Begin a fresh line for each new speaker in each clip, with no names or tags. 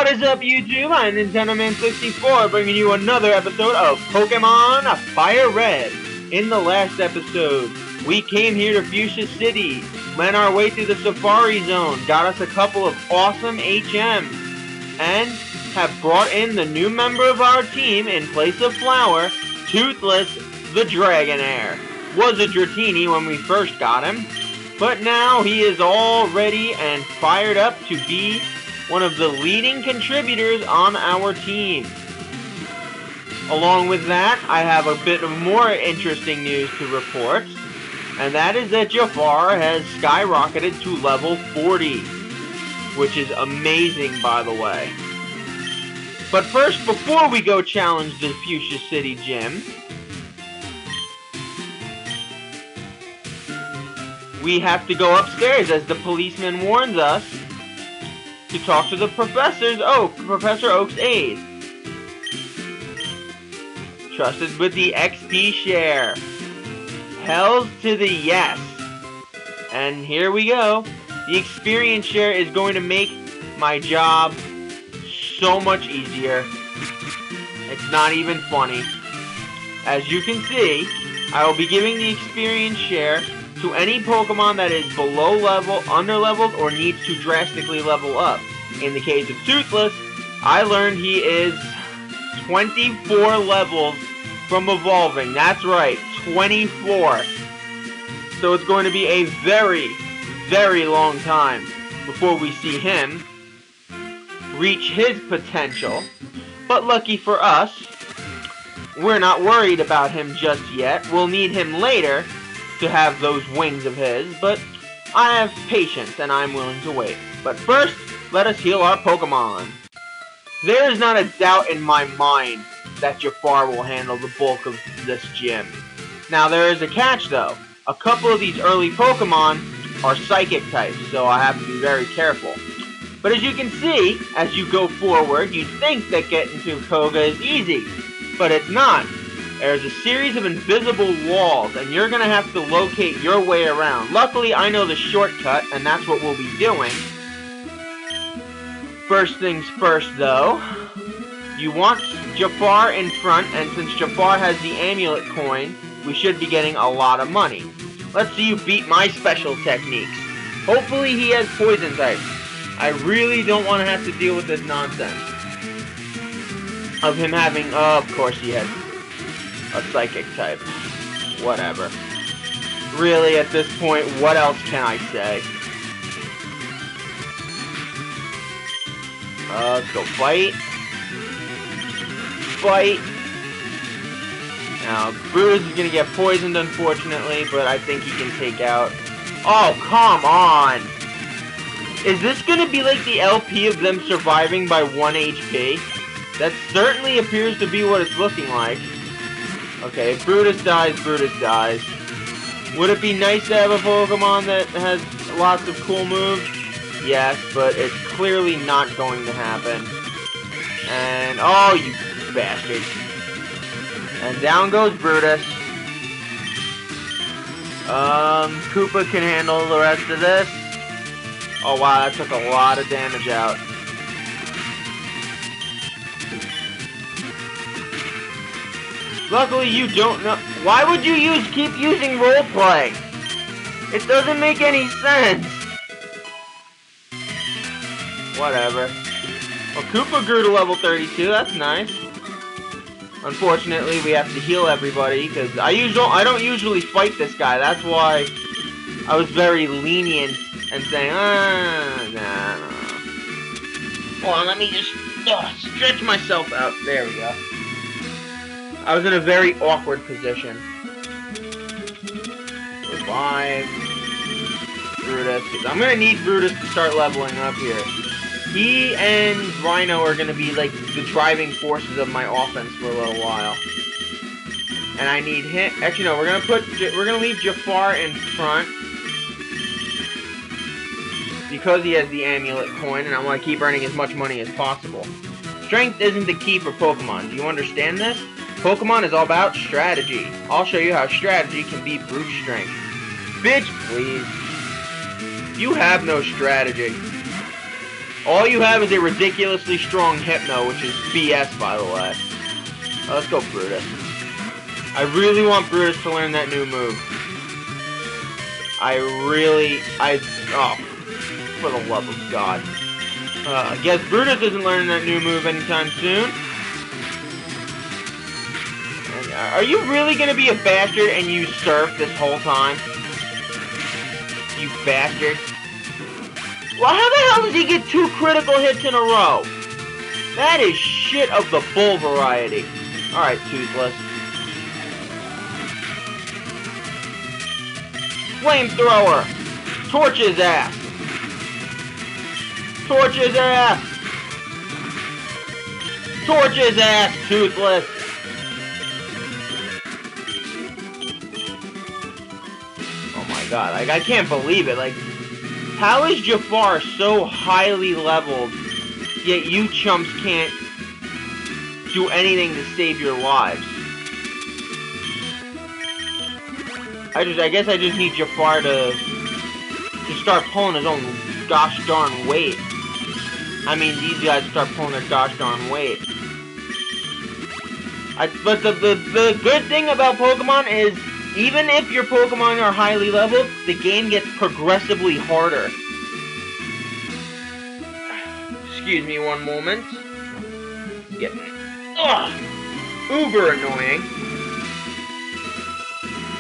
What is up, YouTube? I'm Nintendo Man 64, bringing you another episode of Pokemon Fire Red. In the last episode, we came here to Fuchsia City, went our way through the Safari Zone, got us a couple of awesome HMs, and have brought in the new member of our team in place of Flower, Toothless the Dragonair. Was a Dratini when we first got him, but now he is all ready and fired up to be one of the leading contributors on our team. Along with that, I have a bit of more interesting news to report, and that is that Jafar has skyrocketed to level 40, which is amazing, by the way. But first, before we go challenge the Fuchsia City gym, we have to go upstairs, as the policeman warns us, to talk to the Professor Oak's aide. Trusted with the XP share. Hells to the yes. And here we go. The experience share is going to make my job so much easier. It's not even funny. As you can see, I will be giving the experience share to any Pokemon that is below level, under leveled, or needs to drastically level up. In the case of Toothless, I learned he is 24 levels from evolving. That's right, 24. So it's going to be a very, very long time before we see him reach his potential. But lucky for us, we're not worried about him just yet. We'll need him later to have those wings of his, but I have patience and I'm willing to wait. But first, let us heal our Pokemon. There is not a doubt in my mind that Jafar will handle the bulk of this gym. Now there is a catch though. A couple of these early Pokemon are Psychic types, so I have to be very careful. But as you can see, as you go forward, you'd think that getting to Koga is easy, but it's not. There's a series of invisible walls, and you're going to have to locate your way around. Luckily, I know the shortcut, and that's what we'll be doing. First things first, though. You want Jafar in front, and since Jafar has the amulet coin, we should be getting a lot of money. Let's see you beat my special techniques. Hopefully he has poison types. I really don't want to have to deal with this nonsense of him having... of course he has a Psychic type. Whatever. Really, at this point, what else can I say? Let's go fight. Fight. Now, Brutus is gonna get poisoned, unfortunately, but I think he can take out... Oh, come on! Is this gonna be like the LP of them surviving by 1 HP? That certainly appears to be what it's looking like. Okay, if Brutus dies, Brutus dies. Would it be nice to have a Pokemon that has lots of cool moves? Yes, but it's clearly not going to happen. And, oh, you bastard. And down goes Brutus. Koopa can handle the rest of this. Oh wow, that took a lot of damage out. Luckily you don't know. Why would you keep using roleplay? It doesn't make any sense. Whatever. Well, Koopa grew to level 32, that's nice. Unfortunately, we have to heal everybody, because I don't usually fight this guy. That's why I was very lenient and saying, nah. Hold on, let me just stretch myself out. There we go. I was in a very awkward position. Revive Brutus, because I'm going to need Brutus to start leveling up here. He and Rhino are going to be like the driving forces of my offense for a little while. And I need him. Actually, no, we're going to leave Jafar in front because he has the amulet coin, and I want to keep earning as much money as possible. Strength isn't the key for Pokemon. Do you understand this? Pokemon is all about strategy. I'll show you how strategy can beat brute strength. Bitch, please. You have no strategy. All you have is a ridiculously strong Hypno, which is BS, by the way. Let's go Brutus. I really want Brutus to learn that new move. Oh, for the love of God. I guess Brutus isn't learning that new move anytime soon. And, are you really gonna be a bastard and use Surf this whole time? You bastard. Well, how the hell does he get 2 critical hits in a row? That is shit of the bull variety. Alright, Toothless. Flamethrower! Torch his ass! Torch his ass! Torch his ass, Toothless! Oh my god, like, I can't believe it, like, how is Jafar so highly leveled, yet you chumps can't do anything to save your lives? I guess I just need Jafar to start pulling his own gosh darn weight. I mean, these guys start pulling their gosh darn weight. But the good thing about Pokemon is, even if your Pokemon are highly leveled, the game gets progressively harder. Excuse me one moment. Getting uber annoying.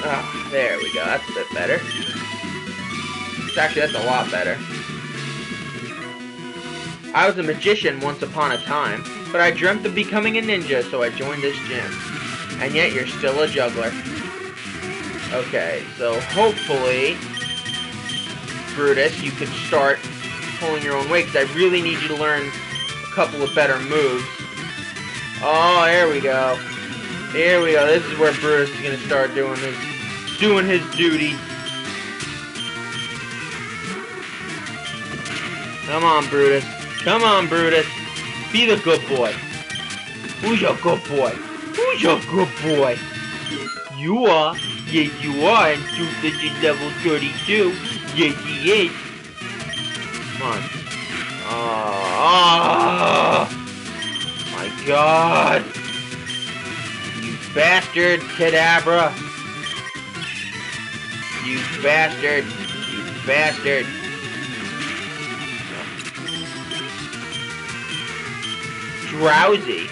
Ah, there we go. That's a bit better. Actually, that's a lot better. I was a magician once upon a time, but I dreamt of becoming a ninja, so I joined this gym. And yet you're still a juggler. Okay, so hopefully, Brutus, you could start pulling your own weight, because I really need you to learn a couple of better moves. Oh, there we go. Here we go. This is where Brutus is going to start doing his duty. Come on, Brutus. Come on, Brutus. Be the good boy. Who's your good boy? Who's your good boy? You are. Yes, you are. And Toothless is level 32. Yes, he is. Come on. Oh, my God. You bastard, Kadabra. You bastard. You bastard. Drowsy.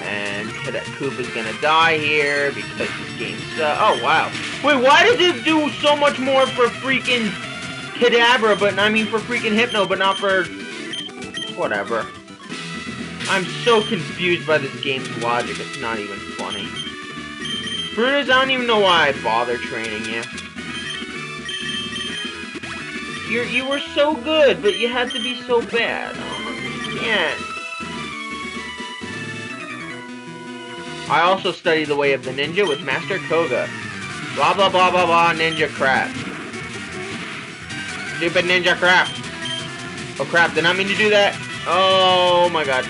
And Koopa's gonna die here because this game's oh wow. Wait, why does it do so much more for freaking Kadabra, but I mean for freaking Hypno, but not for whatever. I'm so confused by this game's logic, it's not even funny. Brutus, I don't even know why I bother training you. You were so good, but you had to be so bad. I don't understand. I also study the way of the ninja with Master Koga. Blah blah blah blah blah ninja crap. Stupid ninja crap. Oh crap, did not mean to do that. Oh my god.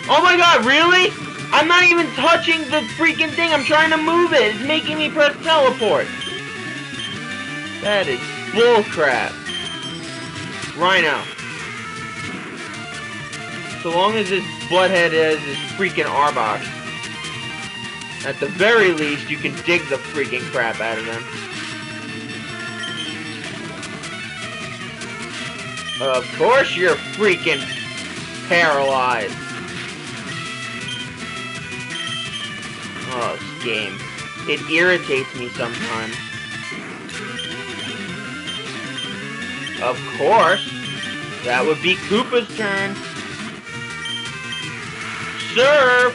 Oh my god, really? I'm not even touching the freaking thing. I'm trying to move it. It's making me press teleport. That is bullcrap. Rhino. So long as this butthead has his freaking Arbok, at the very least, you can dig the freaking crap out of them. Of course you're freaking paralyzed. Oh, this game. It irritates me sometimes. Of course, that would be Koopa's turn. Surf!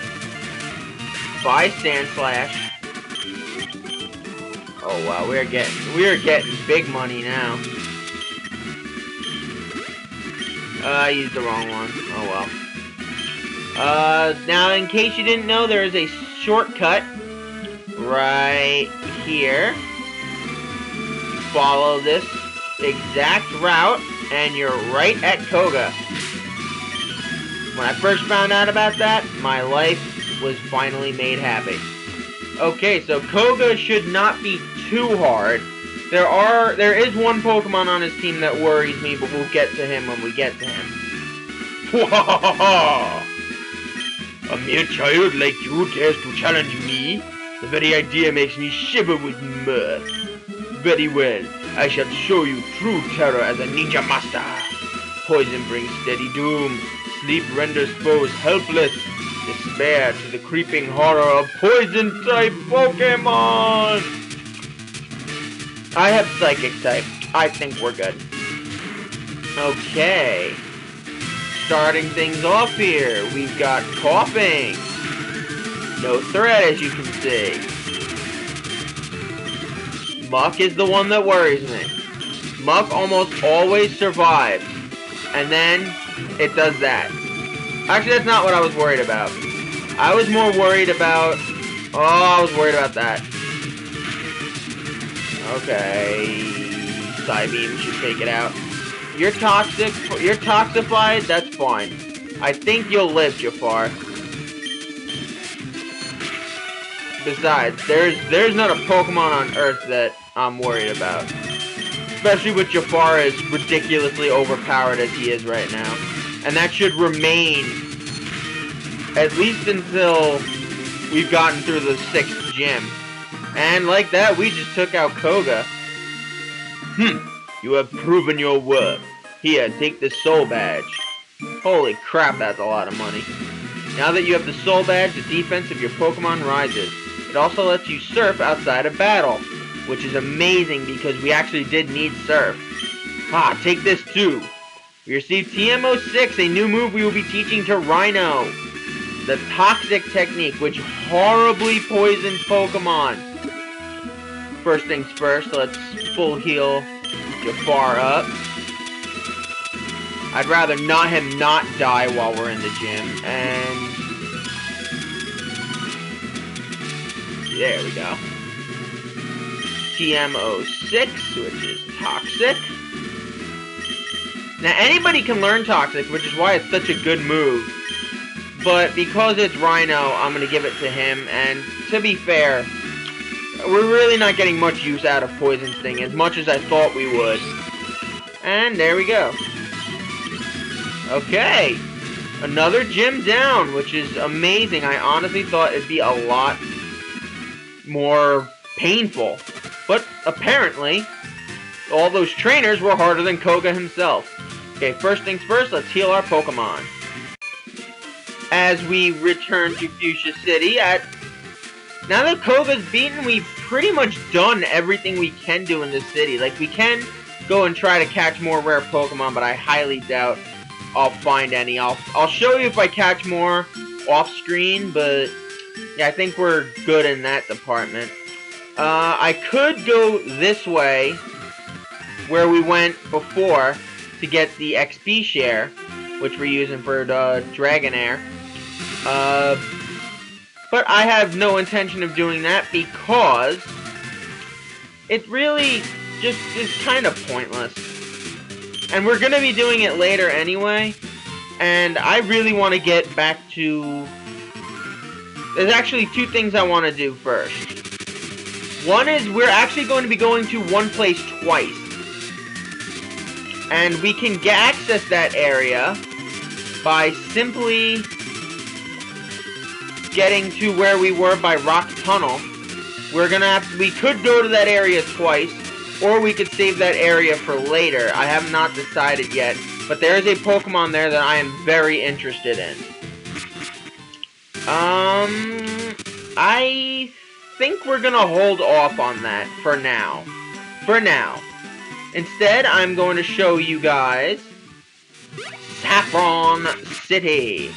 Bye, Stand Slash. Oh wow, we are getting big money now. I used the wrong one. Oh well. Now in case you didn't know, there is a shortcut right here. You follow this exact route, and you're right at Koga. When I first found out about that, my life was finally made happy. Okay, so Koga should not be too hard. There is one Pokemon on his team that worries me, but we'll get to him when we get to him. A mere child like you dares to challenge me? The very idea makes me shiver with mirth. Very well, I shall show you true terror as a ninja master. Poison brings steady doom. Sleep renders foes helpless. Despair to the creeping horror of poison-type Pokemon! I have Psychic-type. I think we're good. Okay. Starting things off here, we've got Coughing. No threat, as you can see. Muck is the one that worries me. Muck almost always survives. And then, it does that. Actually, that's not what I was worried about. I was more worried about... Oh, I was worried about that. Okay. Psybeam should take it out. You're toxic. You're toxified. That's fine. I think you'll live, Jafar. Besides, there's not a Pokemon on Earth that I'm worried about. Especially with Jafar as ridiculously overpowered as he is right now. And that should remain at least until we've gotten through the 6th gym. And like that, we just took out Koga. You have proven your worth. Here, take this soul badge. Holy crap, that's a lot of money. Now that you have the soul badge, the defense of your Pokemon rises. It also lets you surf outside of battle, which is amazing because we actually did need surf. Take this too. We received TM06, a new move we will be teaching to Rhino. The Toxic Technique, which horribly poisons Pokemon. First things first, let's full heal Jafar up. I'd rather him not die while we're in the gym, and... there we go. TM06, which is Toxic. Now, anybody can learn Toxic, which is why it's such a good move. But because it's Rhino, I'm going to give it to him, and to be fair, we're really not getting much use out of Poison Sting, as much as I thought we would. And there we go. Okay, another gym down, which is amazing. I honestly thought it'd be a lot more painful. But apparently, all those trainers were harder than Koga himself. Okay, first things first, let's heal our Pokemon. As we return to Fuchsia City, now that Koga's beaten, we've pretty much done everything we can do in this city. Like, we can go and try to catch more rare Pokemon, but I highly doubt I'll find any. I'll show you if I catch more off screen, but yeah, I think we're good in that department. I could go this way, where we went before, to get the XP share, which we're using for the Dragonair. But I have no intention of doing that because it really just is kind of pointless. And we're going to be doing it later anyway. And I really want to get back to... There's actually two things I want to do first. One is we're actually going to be going to one place twice. And we can access that area by simply getting to where we were by Rock Tunnel. We could go to that area twice, or we could save that area for later. I have not decided yet, but there is a Pokemon there that I am very interested in. I think we're gonna hold off on that for now. Instead, I'm going to show you guys Saffron City.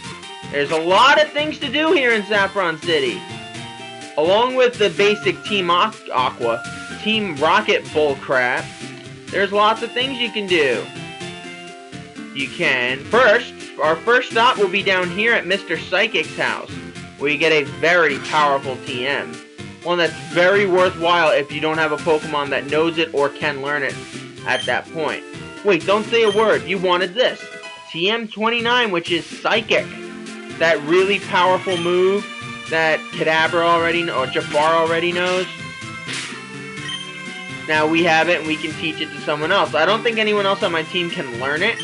There's a lot of things to do here in Saffron City. Along with the basic Team Aqua, Team Rocket bullcrap, there's lots of things you can do. Our first stop will be down here at Mr. Psychic's house, where you get a very powerful TM. One that's very worthwhile if you don't have a Pokemon that knows it or can learn it at that point. Wait, don't say a word. You wanted this. TM29, which is Psychic. That really powerful move that Jafar already knows. Now we have it and we can teach it to someone else. I don't think anyone else on my team can learn it,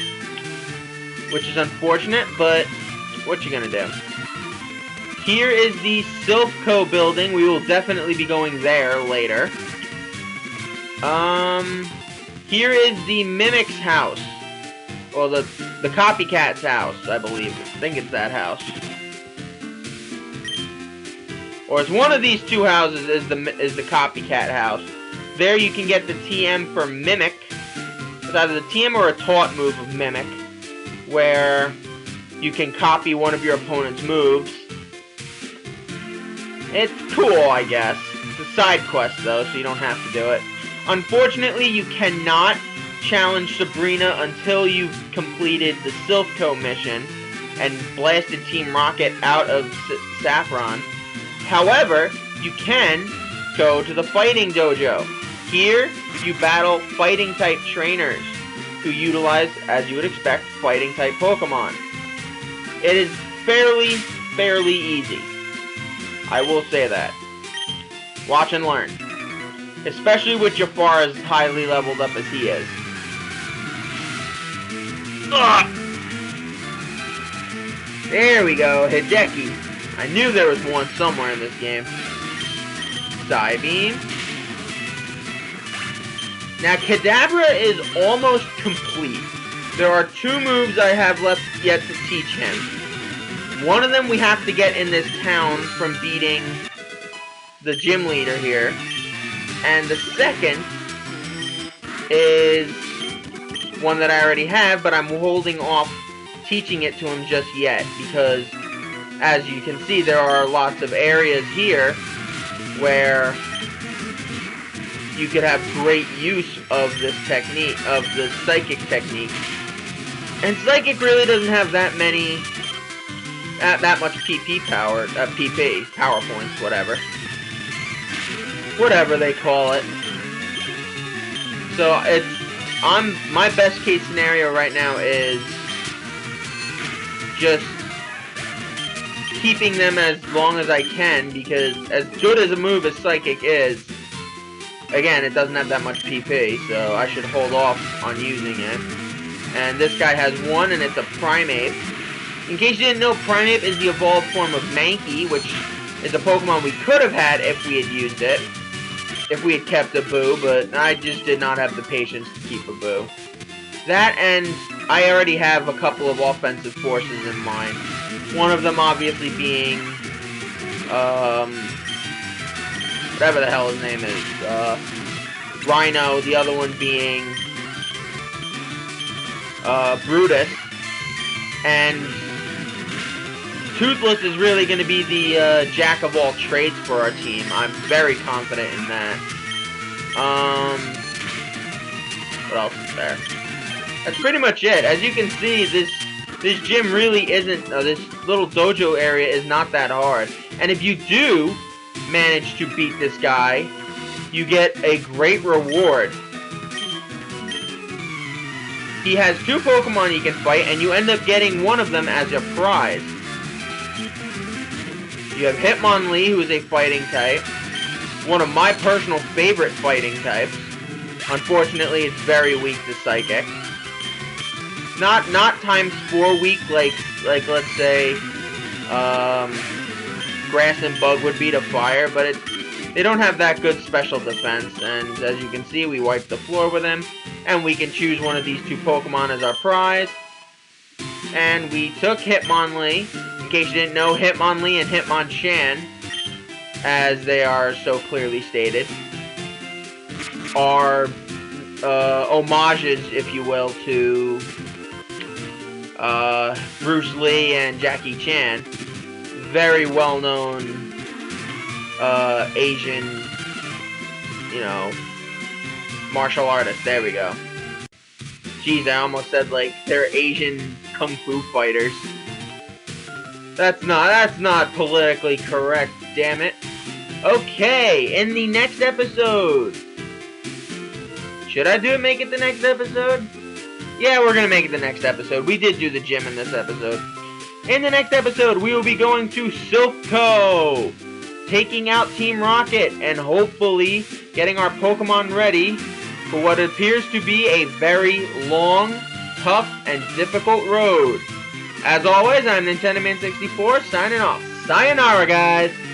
which is unfortunate, but what you gonna do? Here is the Silphco building. We will definitely be going there later. Here is the Mimic's house. Well, the Copycat's house, I believe. I think it's that house. Or it's one of these two houses is the Copycat house. There you can get the TM for Mimic. It's either the TM or a taught move of Mimic, where you can copy one of your opponent's moves. It's cool, I guess. It's a side quest, though, so you don't have to do it. Unfortunately, you cannot challenge Sabrina until you've completed the Silphco mission and blasted Team Rocket out of Saffron. However, you can go to the Fighting Dojo. Here, you battle Fighting-type trainers who utilize, as you would expect, Fighting-type Pokemon. It is fairly easy. I will say that. Watch and learn. Especially with Jafar as highly leveled up as he is. Ugh. There we go, Hideki. I knew there was one somewhere in this game. Psybeam. Now, Kadabra is almost complete. There are 2 moves I have left yet to teach him. One of them we have to get in this town from beating the gym leader here. And the second is one that I already have, but I'm holding off teaching it to him just yet. Because, as you can see, there are lots of areas here where you could have great use of this technique, of the Psychic technique. And Psychic really doesn't have that many, that much PP power, PP, power points, whatever. Whatever they call it. So my best case scenario right now is just keeping them as long as I can, because as good as a move as Psychic is, again, it doesn't have that much PP, so I should hold off on using it. And this guy has one, and it's a Primeape. In case you didn't know, Primeape is the evolved form of Mankey, which is a Pokemon we could have had if we had used it. If we had kept a Boo, but I just did not have the patience to keep a Boo. That, and I already have a couple of offensive forces in mind. One of them obviously being, whatever the hell his name is, Rhino, the other one being, Brutus, and Toothless is really going to be the, jack of all trades for our team. I'm very confident in that. What else is there? That's pretty much it. As you can see, this gym really isn't, this little dojo area is not that hard. And if you do manage to beat this guy, you get a great reward. He has 2 Pokemon you can fight, and you end up getting one of them as your prize. You have Hitmonlee, who is a fighting type. One of my personal favorite fighting types. Unfortunately, it's very weak to Psychic. Not times 4 weak like let's say Grass and Bug would be to Fire, but they don't have that good special defense. And as you can see, we wiped the floor with him, and we can choose one of these 2 Pokemon as our prize. And we took Hitmonlee. In case you didn't know, Hitmonlee and Hitmonchan, as they are so clearly stated, are homages, if you will, to Bruce Lee and Jackie Chan. Very well-known Asian, martial artists. There we go. Jeez, I almost said like they're Asian kung fu fighters. That's not politically correct, damn it. Okay, in the next episode. Should I make it the next episode? Yeah, we're gonna make it the next episode. We did do the gym in this episode. In the next episode, we will be going to Silphco taking out Team Rocket and hopefully getting our Pokemon ready for what appears to be a very long, tough, and difficult road. As always, I'm Nintendo Man 64 signing off. Sayonara, guys!